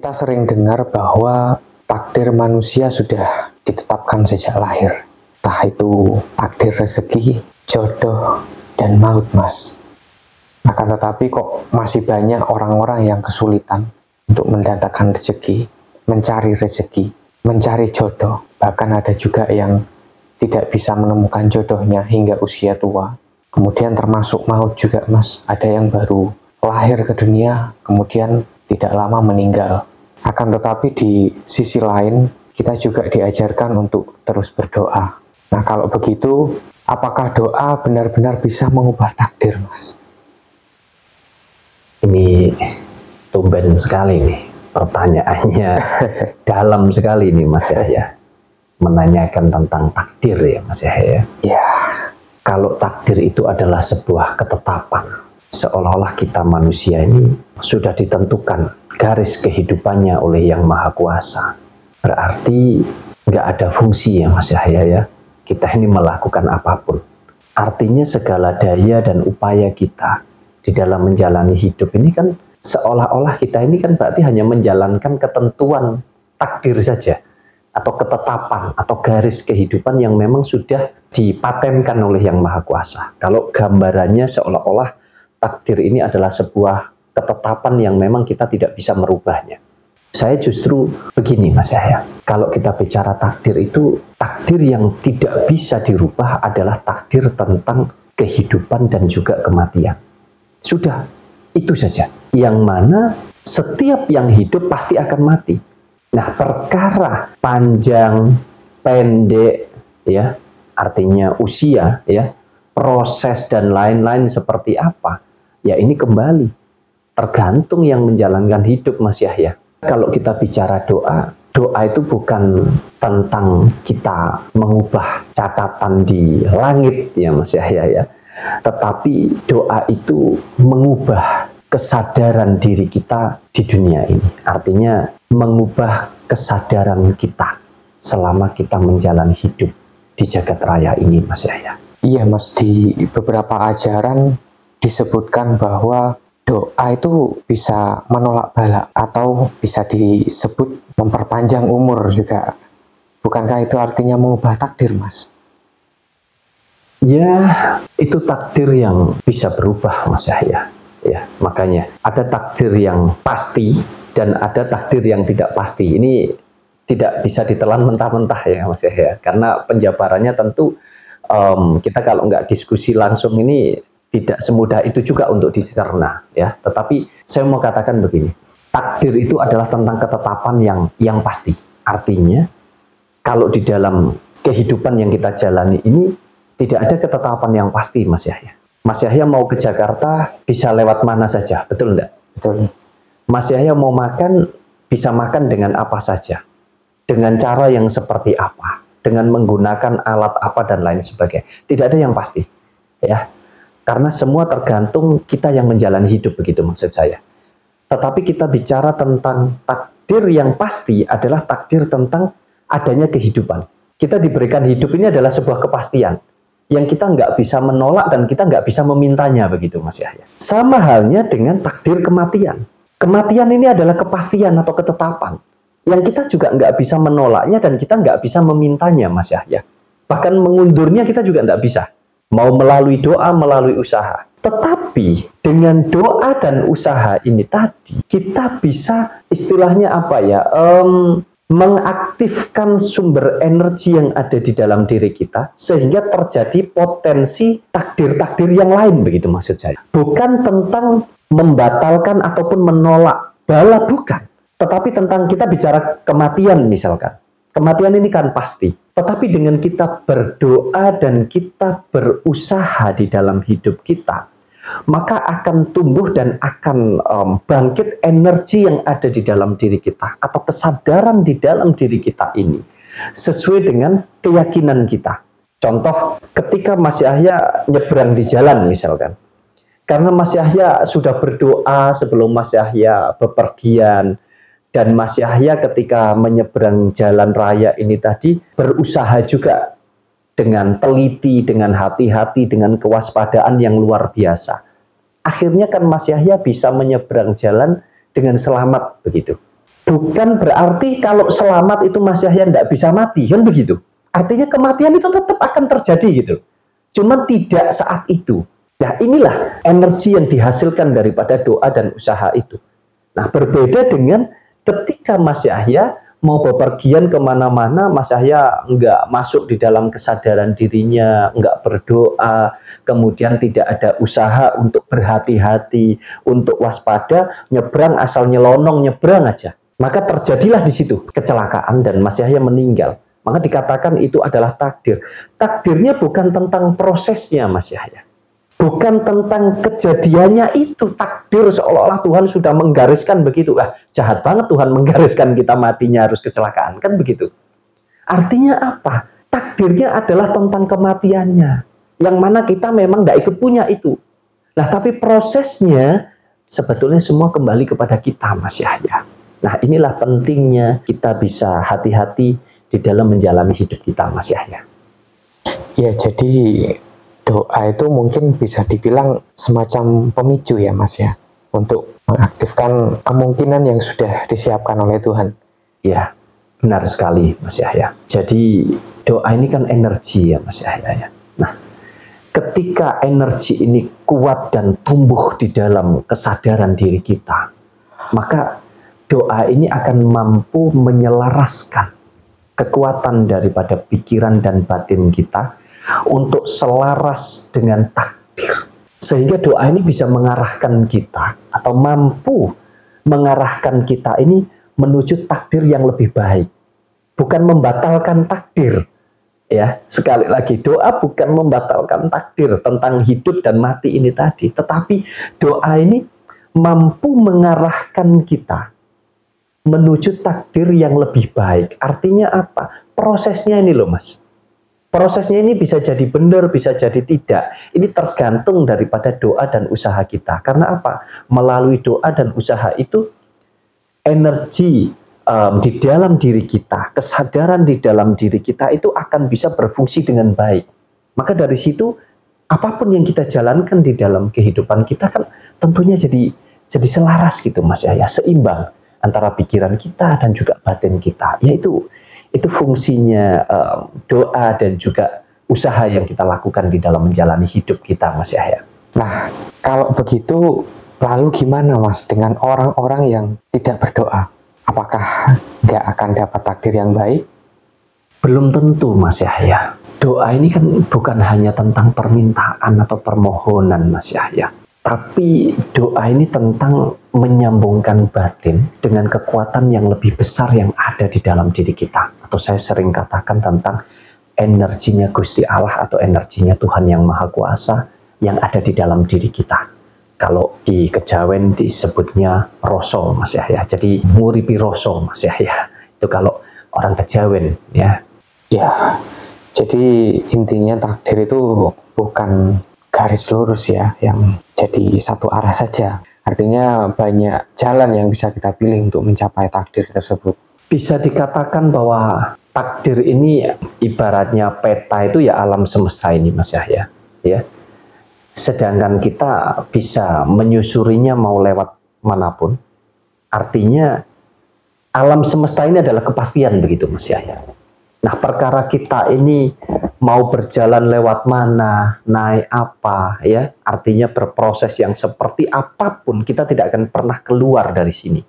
Kita sering dengar bahwa takdir manusia sudah ditetapkan sejak lahir. Entah itu takdir rezeki, jodoh, dan maut, Mas. Akan tetapi kok masih banyak orang-orang yang kesulitan untuk mendatangkan rezeki, mencari jodoh. Bahkan ada juga yang tidak bisa menemukan jodohnya hingga usia tua. Kemudian termasuk maut juga, Mas. Ada yang baru lahir ke dunia, kemudian tidak lama meninggal. Akan tetapi di sisi lain, kita juga diajarkan untuk terus berdoa. Nah, kalau begitu, apakah doa benar-benar bisa mengubah takdir, Mas? Ini tumben sekali nih pertanyaannya. Dalam sekali nih, Mas Yahya. Menanyakan tentang takdir ya, Mas Yahya. Ya. Kalau takdir itu adalah sebuah ketetapan, seolah-olah kita manusia ini sudah ditentukan garis kehidupannya oleh Yang Maha Kuasa. Berarti nggak ada fungsi ya, Mas Yahya ya. Kita ini melakukan apapun. Artinya segala daya dan upaya kita di dalam menjalani hidup ini kan seolah-olah kita ini kan berarti hanya menjalankan ketentuan takdir saja, atau ketetapan atau garis kehidupan yang memang sudah dipatenkan oleh Yang Maha Kuasa. Kalau gambarannya seolah-olah takdir ini adalah sebuah ketetapan yang memang kita tidak bisa merubahnya. Saya justru begini, Mas Yahya, kalau kita bicara takdir itu, takdir yang tidak bisa dirubah adalah takdir tentang kehidupan dan juga kematian. Sudah, itu saja. Yang mana setiap yang hidup pasti akan mati. Nah, perkara panjang, pendek, ya, artinya usia, ya, proses dan lain-lain seperti apa, ya ini kembali tergantung yang menjalankan hidup, Mas Yahya. Kalau kita bicara doa, doa itu bukan tentang kita mengubah catatan di langit, ya Mas Yahya ya. Tetapi doa itu mengubah kesadaran diri kita di dunia ini. Artinya mengubah kesadaran kita selama kita menjalani hidup di jagat raya ini, Mas Yahya. Iya, Mas, di beberapa ajaran disebutkan bahwa doa itu bisa menolak bala atau bisa disebut memperpanjang umur juga. Bukankah itu artinya mengubah takdir, Mas? Ya, itu takdir yang bisa berubah, Mas Yahya. Ya, makanya ada takdir yang pasti dan ada takdir yang tidak pasti. Ini tidak bisa ditelan mentah-mentah ya, Mas Yahya. Karena penjabarannya tentu kita kalau nggak diskusi langsung ini tidak semudah itu juga untuk dicerna ya. Tetapi saya mau katakan begini, takdir itu adalah tentang ketetapan yang pasti. Artinya kalau di dalam kehidupan yang kita jalani ini tidak ada ketetapan yang pasti, Mas Yahya. Mas Yahya mau ke Jakarta bisa lewat mana saja, betul enggak? Betul. Mas Yahya mau makan bisa makan dengan apa saja, dengan cara yang seperti apa, dengan menggunakan alat apa dan lain sebagainya. Tidak ada yang pasti ya. Karena semua tergantung kita yang menjalani hidup, begitu maksud saya. Tetapi kita bicara tentang takdir yang pasti adalah takdir tentang adanya kehidupan. Kita diberikan hidup ini adalah sebuah kepastian yang kita nggak bisa menolak dan kita nggak bisa memintanya, begitu Mas Yahya. Sama halnya dengan takdir kematian. Kematian ini adalah kepastian atau ketetapan yang kita juga nggak bisa menolaknya dan kita nggak bisa memintanya, Mas Yahya. Bahkan mengundurnya kita juga nggak bisa. Mau melalui doa, melalui usaha. Tetapi dengan doa dan usaha ini tadi, kita bisa istilahnya apa ya, mengaktifkan sumber energi yang ada di dalam diri kita, sehingga terjadi potensi takdir-takdir yang lain, begitu maksud saya. Bukan tentang membatalkan ataupun menolak bala, bukan. Tetapi tentang kita bicara kematian misalkan. Kematian ini kan pasti. Tetapi dengan kita berdoa dan kita berusaha di dalam hidup kita, maka akan tumbuh dan akan bangkit energi yang ada di dalam diri kita, atau kesadaran di dalam diri kita ini, sesuai dengan keyakinan kita. Contoh, ketika Mas Yahya nyebrang di jalan misalkan, karena Mas Yahya sudah berdoa sebelum Mas Yahya bepergian, dan Mas Yahya ketika menyeberang jalan raya ini tadi berusaha juga dengan teliti, dengan hati-hati, dengan kewaspadaan yang luar biasa. Akhirnya kan Mas Yahya bisa menyeberang jalan dengan selamat, begitu. Bukan berarti kalau selamat itu Mas Yahya tidak bisa mati, kan begitu. Artinya kematian itu tetap akan terjadi gitu. Cuma tidak saat itu. Nah, inilah energi yang dihasilkan daripada doa dan usaha itu. Nah, berbeda dengan ketika Mas Yahya mau bepergian kemana-mana, Mas Yahya nggak masuk di dalam kesadaran dirinya, nggak berdoa, kemudian tidak ada usaha untuk berhati-hati, untuk waspada, nyebrang asal nyelonong, nyebrang aja. Maka terjadilah di situ kecelakaan dan Mas Yahya meninggal. Maka dikatakan itu adalah takdir. Takdirnya bukan tentang prosesnya Mas Yahya. Bukan tentang kejadiannya itu. Takdir seolah-olah Tuhan sudah menggariskan begitu. Jahat banget Tuhan menggariskan kita matinya harus kecelakaan. Kan begitu. Artinya apa? Takdirnya adalah tentang kematiannya. Yang mana kita memang tidak ikut punya itu. Nah, tapi prosesnya sebetulnya semua kembali kepada kita Mas Yahya. Nah, inilah pentingnya kita bisa hati-hati di dalam menjalani hidup kita, Mas Yahya. Ya, jadi doa itu mungkin bisa dibilang semacam pemicu ya, Mas ya, untuk mengaktifkan kemungkinan yang sudah disiapkan oleh Tuhan. Ya, benar sekali, Mas Yahya. Jadi doa ini kan energi ya, Mas Yahya. Nah, ketika energi ini kuat dan tumbuh di dalam kesadaran diri kita, maka doa ini akan mampu menyelaraskan kekuatan daripada pikiran dan batin kita untuk selaras dengan takdir. Sehingga doa ini bisa mengarahkan kita atau mampu mengarahkan kita ini menuju takdir yang lebih baik. Bukan membatalkan takdir. Ya, sekali lagi doa bukan membatalkan takdir tentang hidup dan mati ini tadi, tetapi doa ini mampu mengarahkan kita menuju takdir yang lebih baik. Artinya apa? Prosesnya ini loh Mas. Prosesnya ini bisa jadi benar, bisa jadi tidak. Ini tergantung daripada doa dan usaha kita. Karena apa? Melalui doa dan usaha itu, energi di dalam diri kita, kesadaran di dalam diri kita itu akan bisa berfungsi dengan baik. Maka dari situ, apapun yang kita jalankan di dalam kehidupan kita kan tentunya jadi selaras gitu Mas ya, seimbang antara pikiran kita dan juga batin kita. Yaitu itu fungsinya doa dan juga usaha yang kita lakukan di dalam menjalani hidup kita Mas Yahya. Nah, kalau begitu lalu gimana Mas dengan orang-orang yang tidak berdoa? Apakah nggak akan dapat takdir yang baik? Belum tentu Mas Yahya. Doa ini kan bukan hanya tentang permintaan atau permohonan Mas Yahya. Tapi doa ini tentang menyambungkan batin dengan kekuatan yang lebih besar yang ada di dalam diri kita. Atau saya sering katakan tentang energinya Gusti Allah atau energinya Tuhan yang Maha Kuasa yang ada di dalam diri kita. Kalau di Kejawen disebutnya rasa Mas Yahya. Jadi nguripi rasa Mas Yahya. Itu kalau orang Kejawen ya. Ya, jadi intinya takdir itu bukan garis lurus ya, yang jadi satu arah saja. Artinya banyak jalan yang bisa kita pilih untuk mencapai takdir tersebut. Bisa dikatakan bahwa takdir ini ibaratnya peta itu ya alam semesta ini Mas Yahya. Ya. Sedangkan kita bisa menyusurinya mau lewat manapun. Artinya alam semesta ini adalah kepastian begitu Mas Yahya. Nah, perkara kita ini mau berjalan lewat mana, naik apa, ya, artinya berproses yang seperti apapun, kita tidak akan pernah keluar dari sini.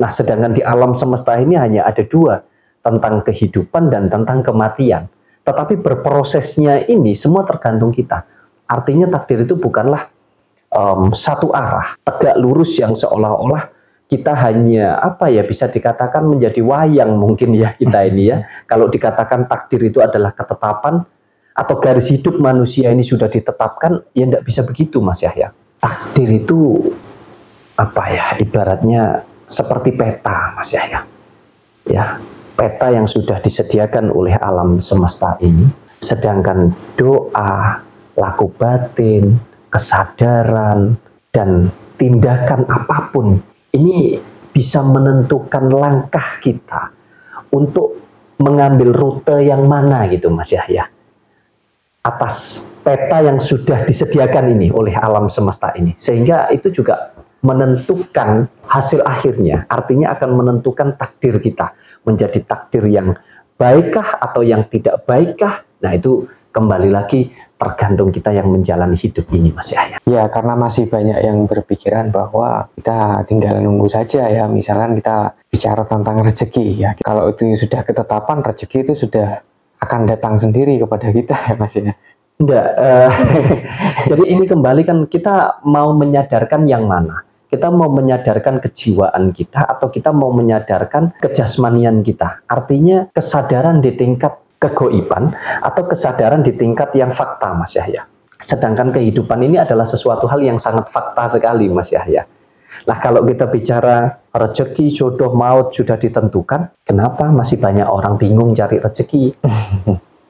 Nah, sedangkan di alam semesta ini hanya ada dua, tentang kehidupan dan tentang kematian. Tetapi berprosesnya ini semua tergantung kita. Artinya takdir itu bukanlah satu arah, tegak lurus yang seolah-olah kita hanya bisa dikatakan menjadi wayang mungkin ya kita ini ya. Kalau dikatakan takdir itu adalah ketetapan atau garis hidup manusia ini sudah ditetapkan, ya tidak bisa begitu Mas Yahya. Takdir itu ibaratnya seperti peta Mas Yahya. Ya, peta yang sudah disediakan oleh alam semesta ini. Sedangkan doa, laku batin, kesadaran dan tindakan apapun ini bisa menentukan langkah kita untuk mengambil rute yang mana gitu Mas Yahya. Atas peta yang sudah disediakan ini oleh alam semesta ini. Sehingga itu juga menentukan hasil akhirnya, artinya akan menentukan takdir kita, menjadi takdir yang baikkah atau yang tidak baikkah. Nah, itu kembali lagi tergantung kita yang menjalani hidup ini, Mas Yahya. Ya, karena masih banyak yang berpikiran bahwa kita tinggal nunggu saja ya. Misalkan kita bicara tentang rezeki ya. Kalau itu sudah ketetapan, rezeki itu sudah akan datang sendiri kepada kita ya, Mas ya. Enggak, jadi ini kembali kan kita mau menyadarkan yang mana? Kita mau menyadarkan kejiwaan kita atau kita mau menyadarkan kejasmanian kita? Artinya kesadaran di tingkat kegoiban atau kesadaran di tingkat yang fakta, Mas Yahya. Sedangkan kehidupan ini adalah sesuatu hal yang sangat fakta sekali, Mas Yahya. Nah, kalau kita bicara rezeki, jodoh, maut sudah ditentukan, kenapa masih banyak orang bingung cari rezeki?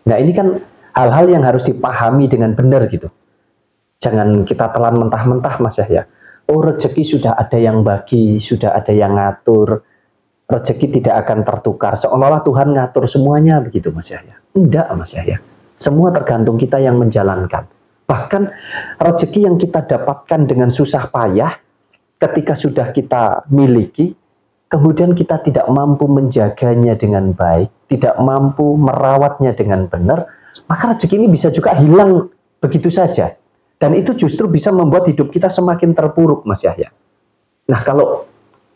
Nah, ini kan hal-hal yang harus dipahami dengan benar gitu. Jangan kita telan mentah-mentah, Mas Yahya. Oh, rezeki sudah ada yang bagi, sudah ada yang ngatur. Rezeki tidak akan tertukar. Seolah-olah Tuhan ngatur semuanya begitu, Mas Yahya. Enggak, Mas Yahya. Semua tergantung kita yang menjalankan. Bahkan rezeki yang kita dapatkan dengan susah payah, ketika sudah kita miliki, kemudian kita tidak mampu menjaganya dengan baik, tidak mampu merawatnya dengan benar, maka rezeki ini bisa juga hilang begitu saja. Dan itu justru bisa membuat hidup kita semakin terpuruk, Mas Yahya. Nah, kalau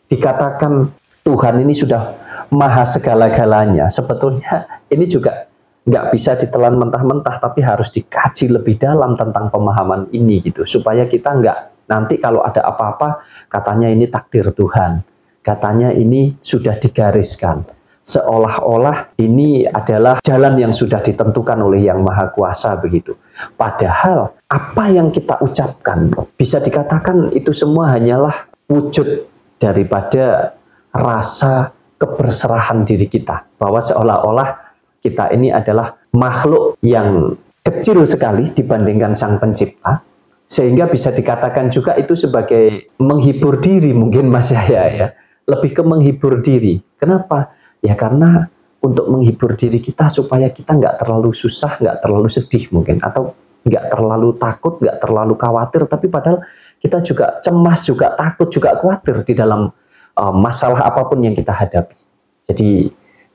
dikatakan Tuhan ini sudah maha segala-galanya, sebetulnya ini juga nggak bisa ditelan mentah-mentah, tapi harus dikaji lebih dalam tentang pemahaman ini gitu, supaya kita nggak nanti kalau ada apa-apa katanya ini takdir Tuhan, katanya ini sudah digariskan, seolah-olah ini adalah jalan yang sudah ditentukan oleh Yang Maha Kuasa begitu. Padahal apa yang kita ucapkan bisa dikatakan itu semua hanyalah wujud daripada rasa keberserahan diri kita, bahwa seolah-olah kita ini adalah makhluk yang kecil sekali dibandingkan Sang Pencipta, sehingga bisa dikatakan juga itu sebagai menghibur diri mungkin, Mas Yahya ya, lebih ke menghibur diri. Kenapa? Ya karena untuk menghibur diri kita supaya kita nggak terlalu susah, nggak terlalu sedih mungkin, atau nggak terlalu takut, nggak terlalu khawatir, tapi padahal kita juga cemas, juga takut, juga khawatir di dalam masalah apapun yang kita hadapi. Jadi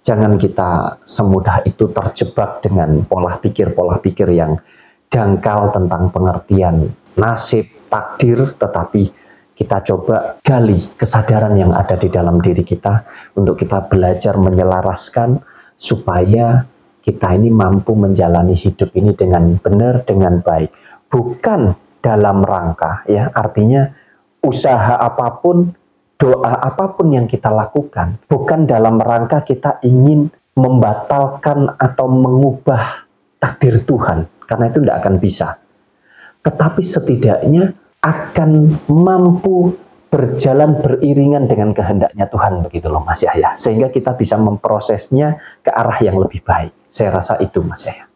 jangan kita semudah itu terjebak dengan pola pikir yang dangkal tentang pengertian nasib, takdir, tetapi kita coba gali kesadaran yang ada di dalam diri kita untuk kita belajar menyelaraskan supaya kita ini mampu menjalani hidup ini dengan benar, dengan baik. Bukan dalam rangka, ya, artinya usaha apapun, doa apapun yang kita lakukan, bukan dalam rangka kita ingin membatalkan atau mengubah takdir Tuhan, karena itu tidak akan bisa. Tetapi setidaknya akan mampu berjalan beriringan dengan kehendaknya Tuhan, begitu loh Mas Yahya. Sehingga kita bisa memprosesnya ke arah yang lebih baik. Saya rasa itu, Mas Yahya.